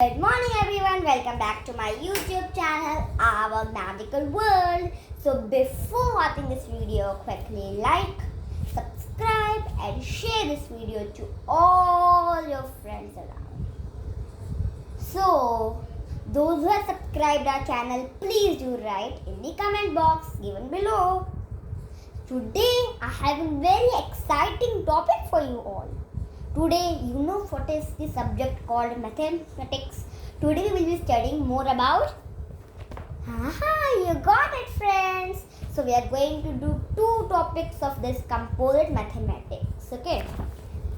Good morning everyone, welcome back to my YouTube channel, Our Magical World. So before watching this video, quickly like, subscribe and share this video to all your friends around. So those who have subscribed our channel, please do write in the comment box given below. Today I have a very exciting topic for you all. Today, you know what is the subject called mathematics. Today we will be studying more about. You got it, friends. So we are going to do two topics of this composite mathematics. Okay.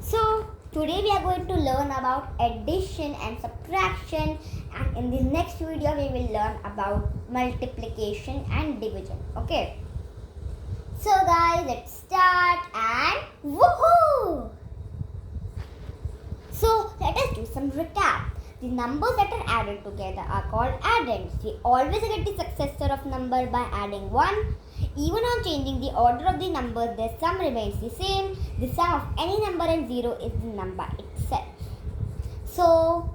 So today we are going to learn about addition and subtraction, and in the next video we will learn about multiplication and division. Okay. So guys, let's start and woohoo! So let us do some recap. The numbers that are added together are called addends. We always get the successor of number by adding 1. Even on changing the order of the numbers, their sum remains the same. The sum of any number and 0 is the number itself. So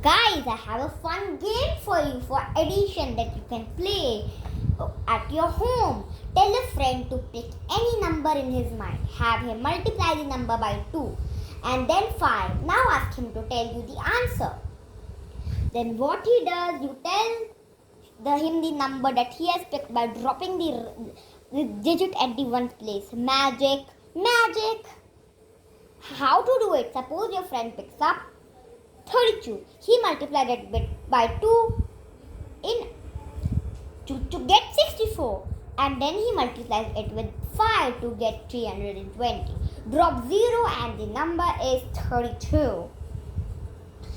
guys, I have a fun game for you for addition that you can play at your home. Tell a friend to pick any number in his mind. Have him multiply the number by 2 and then 5. Now ask him to tell you the answer. Then what he does, you tell him the number that he has picked by dropping the digit at the ones place. Magic. How to do it? Suppose your friend picks up 32. He multiplied it by 2 to get 64. And then he multiplies it with 5 to get 320. Drop 0 and the number is 32.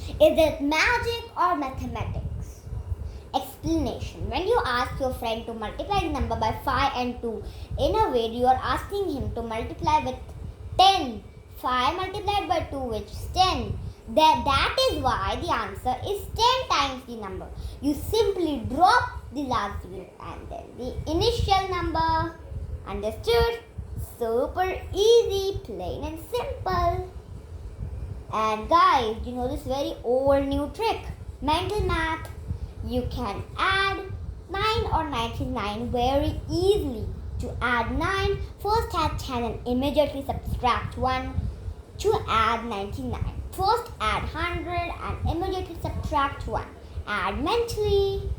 Is it magic or mathematics? Explanation. When you ask your friend to multiply the number by 5 and 2, in a way you are asking him to multiply with 10. 5 multiplied by 2 which is 10. That is why the answer is 10 times the number. You simply drop the last zero and then the initial number. Understood? Super easy, plain and simple. And guys, you know this very old new trick, mental math. You can add 9 or 99 very easily. To add 9, first add 10 and immediately subtract 1. To add 99, first add 100 and immediately subtract 1. Add mentally.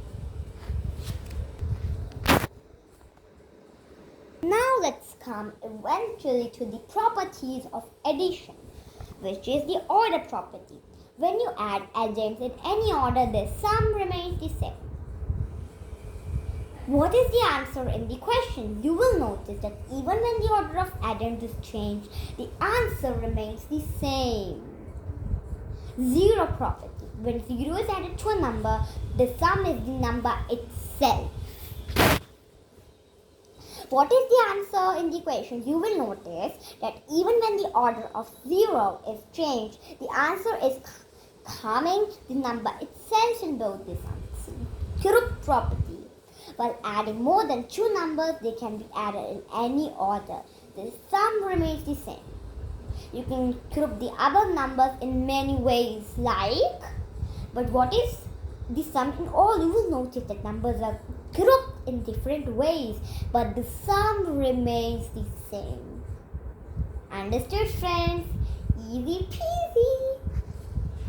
Now let's come eventually to the properties of addition, which is the order property. When you add adjoints in any order, the sum remains the same. What is the answer in the question? You will notice that even when the order of adjoints is changed, the answer remains the same. Zero property. When 0 is added to a number, the sum is the number itself. What is the answer in the equation? You will notice that even when the order of 0 is changed, the answer is coming the number itself in both the sums. Group property. While adding more than 2 numbers, they can be added in any order. The sum remains the same. You can group the above numbers in many ways but what is the sum in all? You will notice that numbers are grouped in different ways, but the sum remains the same. Understood, friends? Easy peasy.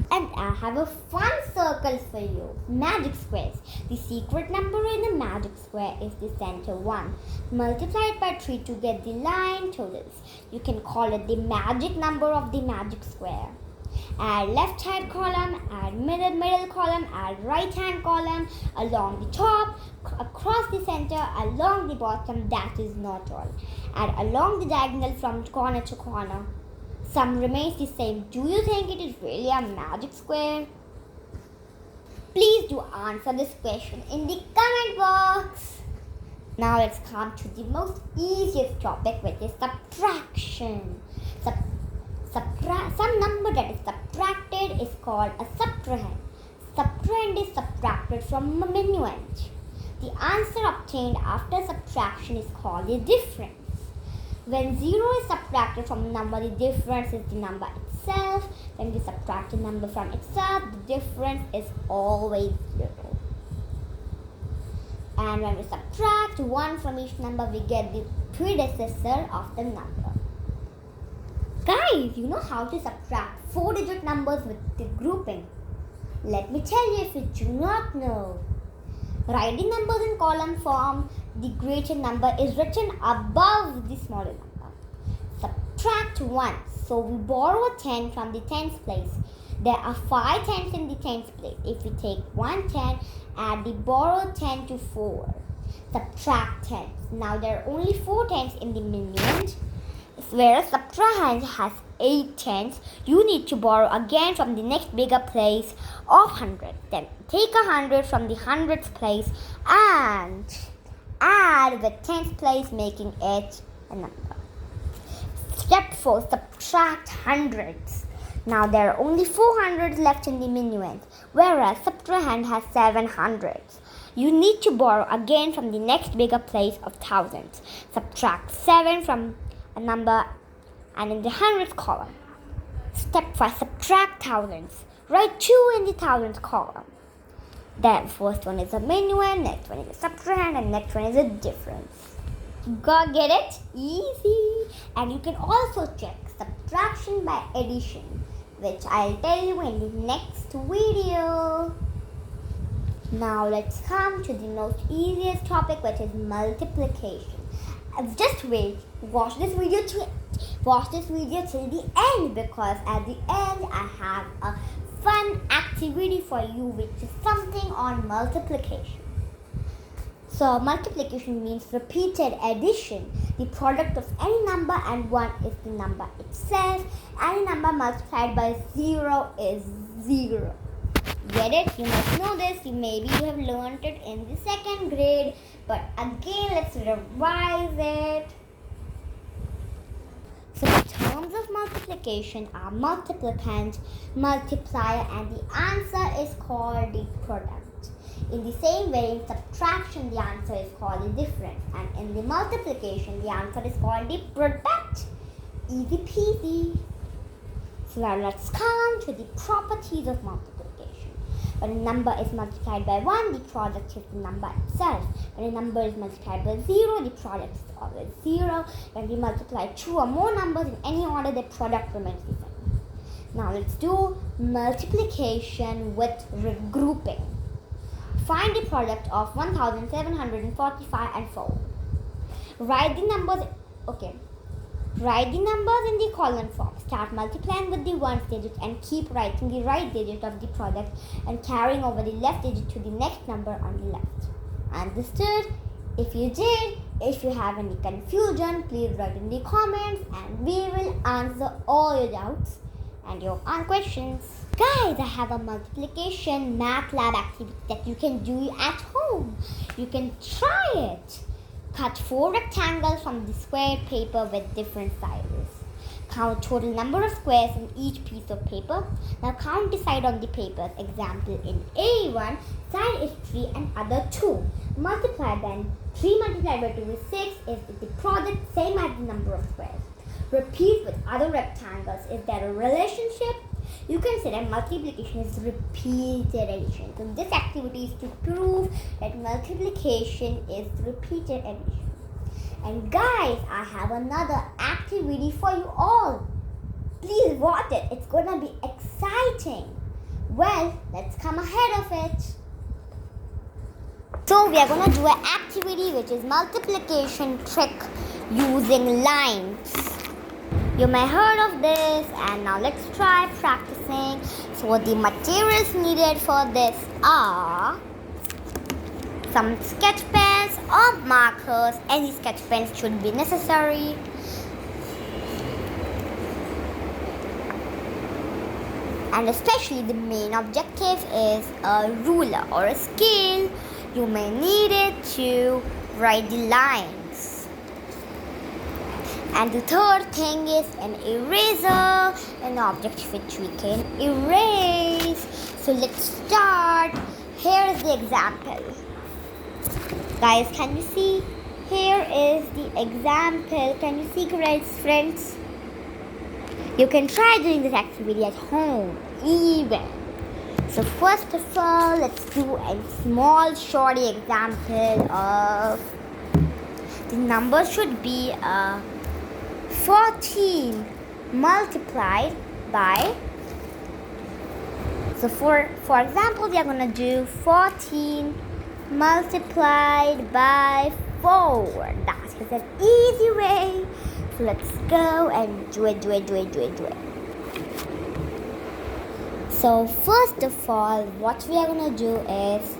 And I have a fun circle for you. Magic squares. The secret number in the magic square is the center one. Multiply it by 3 to get the line totals. You can call it the magic number of the magic square. Add left hand column, add middle column, add right hand column, along the top, across the center, along the bottom. That is not all. Add along the diagonal from corner to corner. Sum remains the same. Do you think it is really a magic square? Please do answer this question in the comment box. Now let's come to the most easiest topic, which is subtraction. Some number that is subtracted is called a subtrahend. Subtrahend is subtracted from a minuend. The answer obtained after subtraction is called the difference. When 0 is subtracted from a number, the difference is the number itself. When we subtract a number from itself, the difference is always 0. And when we subtract 1 from each number, we get the predecessor of the number. Guys, you know how to subtract 4-digit numbers with the grouping? Let me tell you if you do not know. Writing numbers in column form, the greater number is written above the smaller number. Subtract 1. So we borrow a 10 from the tens place. There are 5 tens in the tens place. If we take 1 10, add the borrowed 10 to 4. Subtract 10. Now there are only 4 tens in the minuend. Whereas subtrahend has 8 tens, you need to borrow again from the next bigger place of 100. Then take 100 from the hundreds place and add the tens place, making it a number. Step 4. Subtract hundreds. Now there are only 400 left in the minuend, whereas subtrahend has 700. You need to borrow again from the next bigger place of thousands. Subtract 7 from a number and in the hundreds column. Step 5. Subtract thousands. Write 2 in the thousands column. Then first one is a minuend, next one is a subtrahend, and next one is a difference. Get it? Easy. And you can also check subtraction by addition, which I'll tell you in the next video. Now let's come to the most easiest topic, which is multiplication. Just wait. Watch this video till the end, because at the end I have a fun activity for you, which is something on multiplication. So multiplication means repeated addition. The product of any number and 1 is the number itself. Any number multiplied by 0 is 0. Get it? You must know this. Maybe you have learned it in the 2nd grade. But again, let's revise it. So the terms of multiplication are multiplicand, multiplier, and the answer is called the product. In the same way, in subtraction, the answer is called the difference. And in the multiplication, the answer is called the product. Easy peasy. So now let's come to the properties of multiplication. When a number is multiplied by 1, the product is the number itself. When a number is multiplied by 0, the product is always 0. When we multiply 2 or more numbers in any order, the product remains the same. Now let's do multiplication with regrouping. Find the product of 1745 and 4. Write the numbers in the column form. Start multiplying with the ones digit and keep writing the right digit of the product and carrying over the left digit to the next number on the left. Understood? If you did, if you have any confusion, please write in the comments and we will answer all your doubts and your questions. Guys, I have a multiplication math lab activity that you can do at home. You can try it. Cut 4 rectangles from the square paper with different sizes. Count total number of squares in each piece of paper. Now count the side on the paper. Example, in A1, side is 3 and other 2. Multiply then. 3 multiplied by 2 is 6. Is the product same as the number of squares? Repeat with other rectangles. Is there a relationship? You can say that multiplication is repeated addition. So this activity is to prove that multiplication is repeated addition. And guys, I have another activity for you all. Please watch it. It's gonna be exciting. Well, let's come ahead of it. So we are gonna do an activity which is multiplication trick using lines. You may have heard of this, and now let's try practicing. So the materials needed for this are some sketch pens or markers. Any sketch pens should be necessary. And especially the main objective is a ruler or a scale. You may need it to write the lines. And the third thing is an eraser, an object which we can erase. So let's start. Here is the example. Guys, can you see? here is the example. Can you see, guys, friends? You can try doing this activity at home even. So first of all, let's do a small shorty example of the number should be 14 multiplied by. So for example, we are going to do 14 multiplied by 4. That is an easy way. So let's go and do it. So first of all, what we are going to do is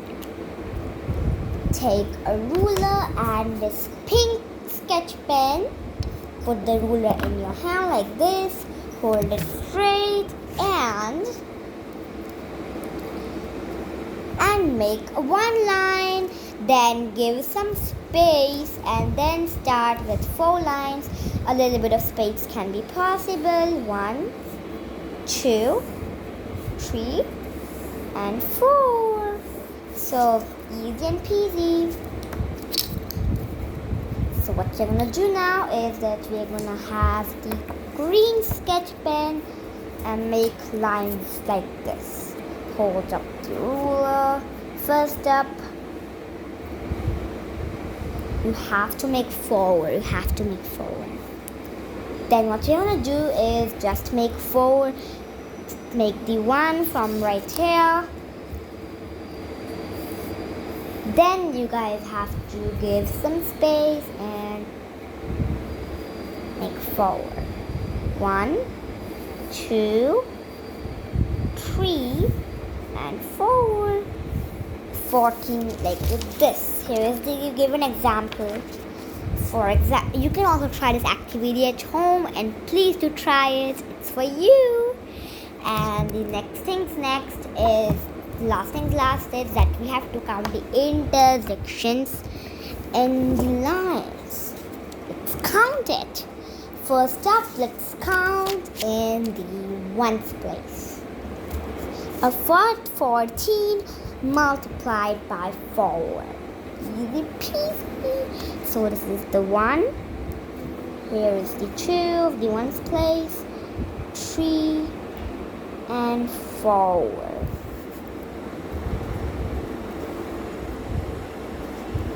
take a ruler and this pink sketch pen. Put the ruler in your hand like this. Hold it straight and make one line, then give some space and then start with 4 lines. A little bit of space can be possible. 1, 2, 3 and 4. So easy and peasy. So what we're gonna do now is that we're gonna have the green sketch pen and make lines like this. Hold up the ruler. First up, you have to make 4. Then what you're gonna do is just make 4. Make the 1 from right here. Then you guys have to give some space and make 4. 1, 2, 3 and 4. 14 like this. Here is the given example. You can also try this activity at home, and please do try it. It's for you. And the last things last is that we have to count the intersections in the lines. Let's count it. First up, let's count in the ones place. A 14 multiplied by 4. Easy peasy. So this is the 1. Here is the 2 of the ones place. 3 and 4.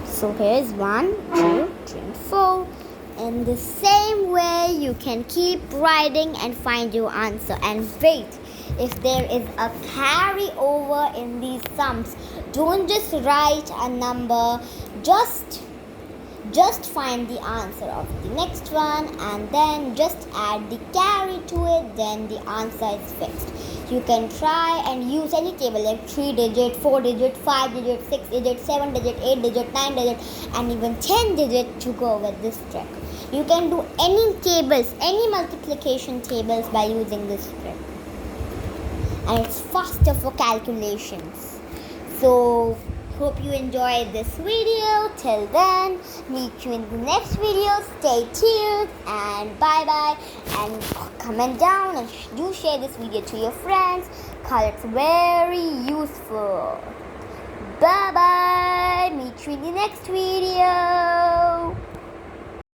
So here is 1, 2, 3 and 4. In the same way, you can keep writing and find your answer. And wait, if there is a carry over in these sums, don't just write a number, just find the answer of the next one and then just add the carry to it, then the answer is fixed. You can try and use any table like 3 digit, 4 digit, 5 digit, 6 digit, 7 digit, 8 digit, 9 digit and even 10 digit to go with this trick. You can do any tables, any multiplication tables by using this trick. And it's faster for calculations. So hope you enjoyed this video. Till then, meet you in the next video. Stay tuned and bye and comment down and do share this video to your friends because it's very useful. Bye. Meet you in the next video.